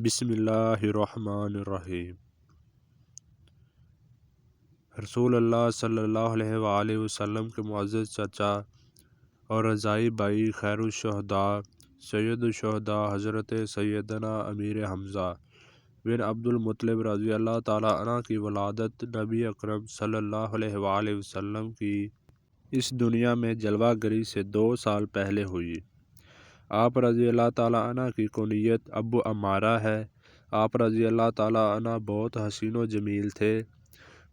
بسم اللہ الرحمن الرحیم۔ رسول اللہ صلی اللہ علیہ وآلہ وسلم کے معزز چچا اور رضائی بھائی خیر الشہداء سید الشہداء حضرت سیدنا امیر حمزہ بن عبد المطلب رضی اللہ تعالیٰ عنہ کی ولادت نبی اکرم صلی اللہ علیہ وآلہ وسلم کی اس دنیا میں جلوہ گری سے 2 سال پہلے ہوئی۔ آپ رضی اللہ تعالیٰ عنہ کی کنیت ابو عمارہ ہے۔ آپ رضی اللہ تعالیٰ عنہ بہت حسین و جمیل تھے۔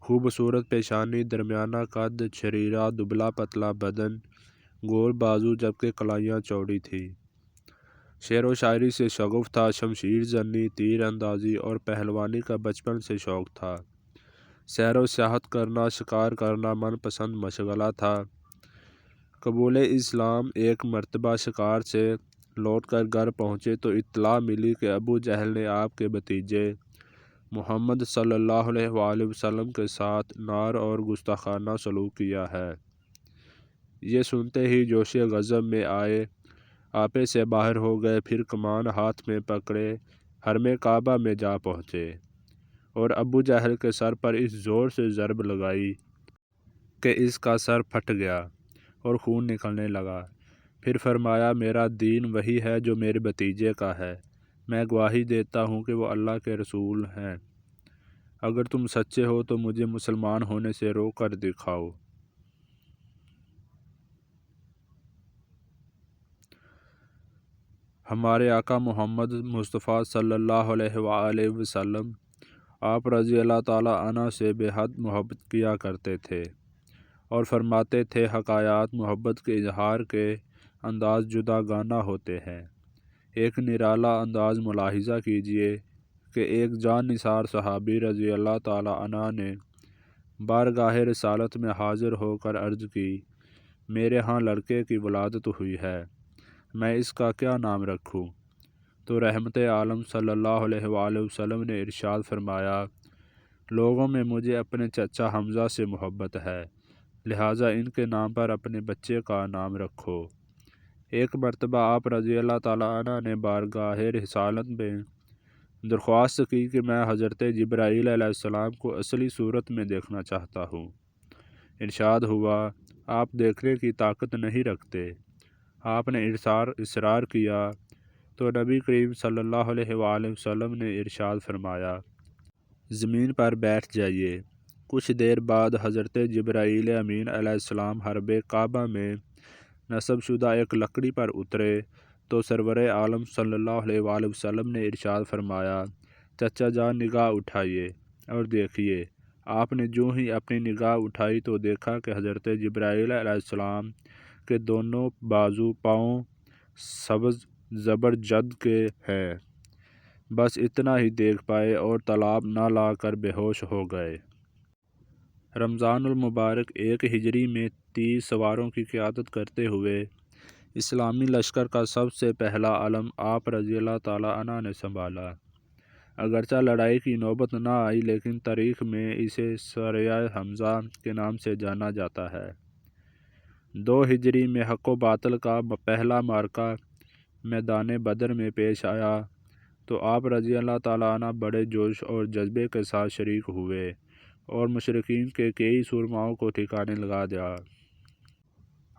خوبصورت پیشانی، درمیانہ قد، شریرہ دبلا پتلا بدن، گول بازو جبکہ کلائیاں چوڑی تھیں۔ شعر و شاعری سے شغف تھا۔ شمشیر زنی، تیر اندازی اور پہلوانی کا بچپن سے شوق تھا۔ سیر و سیاحت کرنا، شکار کرنا من پسند مشغلہ تھا۔ قبول اسلام: ایک مرتبہ شکار سے لوٹ کر گھر پہنچے تو اطلاع ملی کہ ابو جہل نے آپ کے بھتیجے محمد صلی اللہ علیہ وآلہ وسلم کے ساتھ نار اور گستاخانہ سلوک کیا ہے۔ یہ سنتے ہی جوش غضب میں آئے، آپے سے باہر ہو گئے، پھر کمان ہاتھ میں پکڑے حرم کعبہ میں جا پہنچے اور ابو جہل کے سر پر اس زور سے ضرب لگائی کہ اس کا سر پھٹ گیا اور خون نکلنے لگا۔ پھر فرمایا، میرا دین وہی ہے جو میرے بھتیجے کا ہے۔ میں گواہی دیتا ہوں کہ وہ اللہ کے رسول ہیں۔ اگر تم سچے ہو تو مجھے مسلمان ہونے سے روک کر دکھاؤ۔ ہمارے آقا محمد مصطفیٰ صلی اللہ علیہ وآلہ وسلم آپ رضی اللہ تعالیٰ عنہ سے بے حد محبت کیا کرتے تھے اور فرماتے تھے، حکایات محبت کے اظہار کے انداز جدا گانہ ہوتے ہیں۔ ایک نرالا انداز ملاحظہ کیجیے کہ ایک جان نثار صحابی رضی اللہ تعالیٰ عنہ نے بارگاہ رسالت میں حاضر ہو کر عرض کی، میرے ہاں لڑکے کی ولادت ہوئی ہے، میں اس کا کیا نام رکھوں؟ تو رحمت عالم صلی اللہ علیہ وآلہ وسلم نے ارشاد فرمایا، لوگوں میں مجھے اپنے چچا حمزہ سے محبت ہے، لہٰذا ان کے نام پر اپنے بچے کا نام رکھو۔ ایک مرتبہ آپ رضی اللہ تعالیٰ عنہ نے بارگاہ رسالت میں درخواست کی کہ میں حضرت جبرائیل علیہ السلام کو اصلی صورت میں دیکھنا چاہتا ہوں۔ ارشاد ہوا، آپ دیکھنے کی طاقت نہیں رکھتے۔ آپ نے اصرار کیا تو نبی کریم صلی اللہ علیہ وآلہ وسلم نے ارشاد فرمایا، زمین پر بیٹھ جائیے۔ کچھ دیر بعد حضرت جبرائیل امین علیہ السلام حرم کعبہ میں نصب شدہ ایک لکڑی پر اترے تو سرور عالم صلی اللہ علیہ وآلہ وسلم نے ارشاد فرمایا، چچا جان نگاہ اٹھائیے اور دیکھیے۔ آپ نے جو ہی اپنی نگاہ اٹھائی تو دیکھا کہ حضرت جبرائیل علیہ السلام کے دونوں بازو پاؤں سبز زبرجد کے ہیں۔ بس اتنا ہی دیکھ پائے اور طلاب نہ لا کر بے ہوش ہو گئے۔ رمضان المبارک 1 ہجری میں 30 سواروں کی قیادت کرتے ہوئے اسلامی لشکر کا سب سے پہلا علم آپ رضی اللہ تعالیٰ عنہ نے سنبھالا۔ اگرچہ لڑائی کی نوبت نہ آئی لیکن تاریخ میں اسے سریہ حمزہ کے نام سے جانا جاتا ہے۔ 2 ہجری میں حق و باطل کا پہلا معرکہ میدان بدر میں پیش آیا تو آپ رضی اللہ تعالیٰ عنہ بڑے جوش اور جذبے کے ساتھ شریک ہوئے اور مشرکین کے کئی سورماؤں کو ٹھکانے لگا دیا۔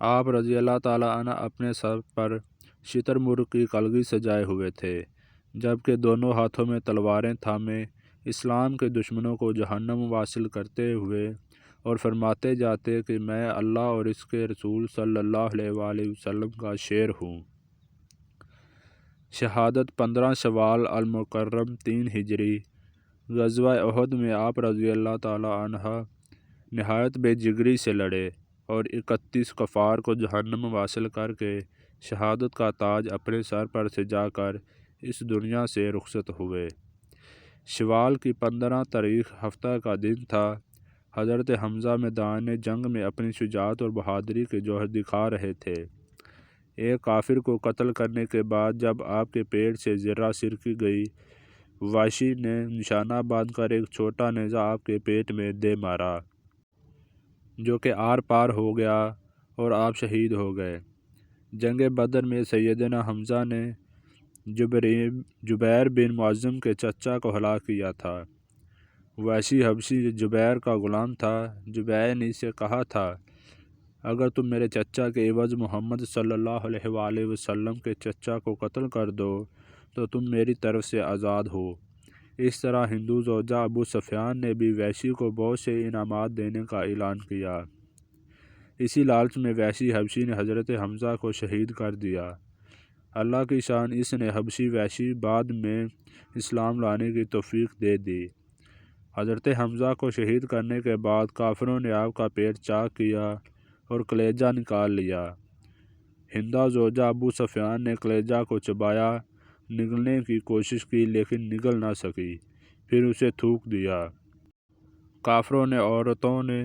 آپ رضی اللہ تعالیٰ عنہ اپنے سر پر شتر مرغ کی کلگی سجائے ہوئے تھے جبکہ دونوں ہاتھوں میں تلواریں تھامے اسلام کے دشمنوں کو جہنم واصل کرتے ہوئے اور فرماتے جاتے کہ میں اللہ اور اس کے رسول صلی اللہ علیہ وآلہ وسلم کا شیر ہوں۔ شہادت 15 شوال المکرم 3 ہجری۔ غزوہ احد میں آپ رضی اللہ تعالیٰ عنہ نہایت بے جگری سے لڑے اور 31 کفار کو جہنم واصل کر کے شہادت کا تاج اپنے سر پر سجا کر اس دنیا سے رخصت ہوئے۔ شوال کی 15 تاریخ ہفتہ کا دن تھا۔ حضرت حمزہ میدان جنگ میں اپنی شجاعت اور بہادری کے جوہر دکھا رہے تھے۔ ایک کافر کو قتل کرنے کے بعد جب آپ کے پیٹ سے زرہ سرکی گئی، وحشی نے نشانہ باندھ کر ایک چھوٹا نیزہ آپ کے پیٹ میں دے مارا جو کہ آر پار ہو گیا اور آپ شہید ہو گئے۔ جنگ بدر میں سیدنا حمزہ نے جبیر بن معظم کے چچا کو ہلاک کیا تھا۔ وحشی حبشی جبیر کا غلام تھا۔ جبیر نے اسے کہا تھا اگر تم میرے چچا کے عوض محمد صلی اللہ علیہ وآلہ وسلم کے چچا کو قتل کر دو تو تم میری طرف سے آزاد ہو۔ اس طرح ہندو زوجہ ابو سفیان نے بھی وحشی کو بہت سے انعامات دینے کا اعلان کیا۔ اسی لالچ میں وحشی حبشی نے حضرت حمزہ کو شہید کر دیا۔ اللہ کی شان، اس نے حبشی وحشی بعد میں اسلام لانے کی توفیق دے دی۔ حضرت حمزہ کو شہید کرنے کے بعد کافروں نے آپ کا پیٹ چاک کیا اور کلیجہ نکال لیا۔ ہندو زوجہ ابو سفیان نے کلیجہ کو چبایا، نگلنے کی کوشش کی لیکن نگل نہ سکی، پھر اسے تھوک دیا۔ کافروں نے عورتوں نے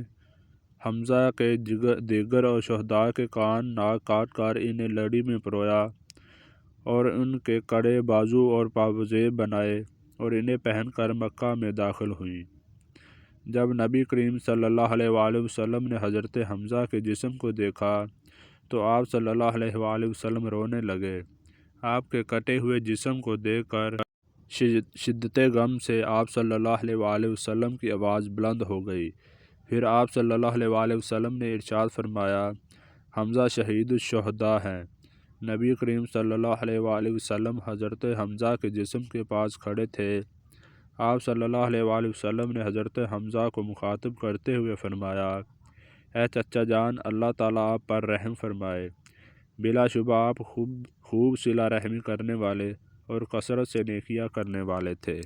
حمزہ کے دیگر اور شہداء کے کان ناک کاٹ کر انہیں لڑی میں پرویا اور ان کے کڑے بازو اور پاوزیب بنائے اور انہیں پہن کر مکہ میں داخل ہوئیں۔ جب نبی کریم صلی اللہ علیہ وآلہ وسلم نے حضرت حمزہ کے جسم کو دیکھا تو آپ صلی اللہ علیہ وآلہ وسلم رونے لگے۔ آپ کے کٹے ہوئے جسم کو دیکھ کر شدت غم سے آپ صلی اللہ علیہ وآلہ وسلم کی آواز بلند ہو گئی۔ پھر آپ صلی اللہ علیہ وآلہ وسلم نے ارشاد فرمایا حمزہ شہید الشہداء ہیں۔ نبی کریم صلی اللہ علیہ وآلہ وسلم حضرت حمزہ کے جسم کے پاس کھڑے تھے۔ آپ صلی اللہ علیہ وآلہ وسلم نے حضرت حمزہ کو مخاطب کرتے ہوئے فرمایا اے چچا جان، اللہ تعالیٰ آپ پر رحم فرمائے۔ بلا شبہ آپ خوب صلہ رحمی کرنے والے اور کثرت سے نیکیاں کرنے والے تھے۔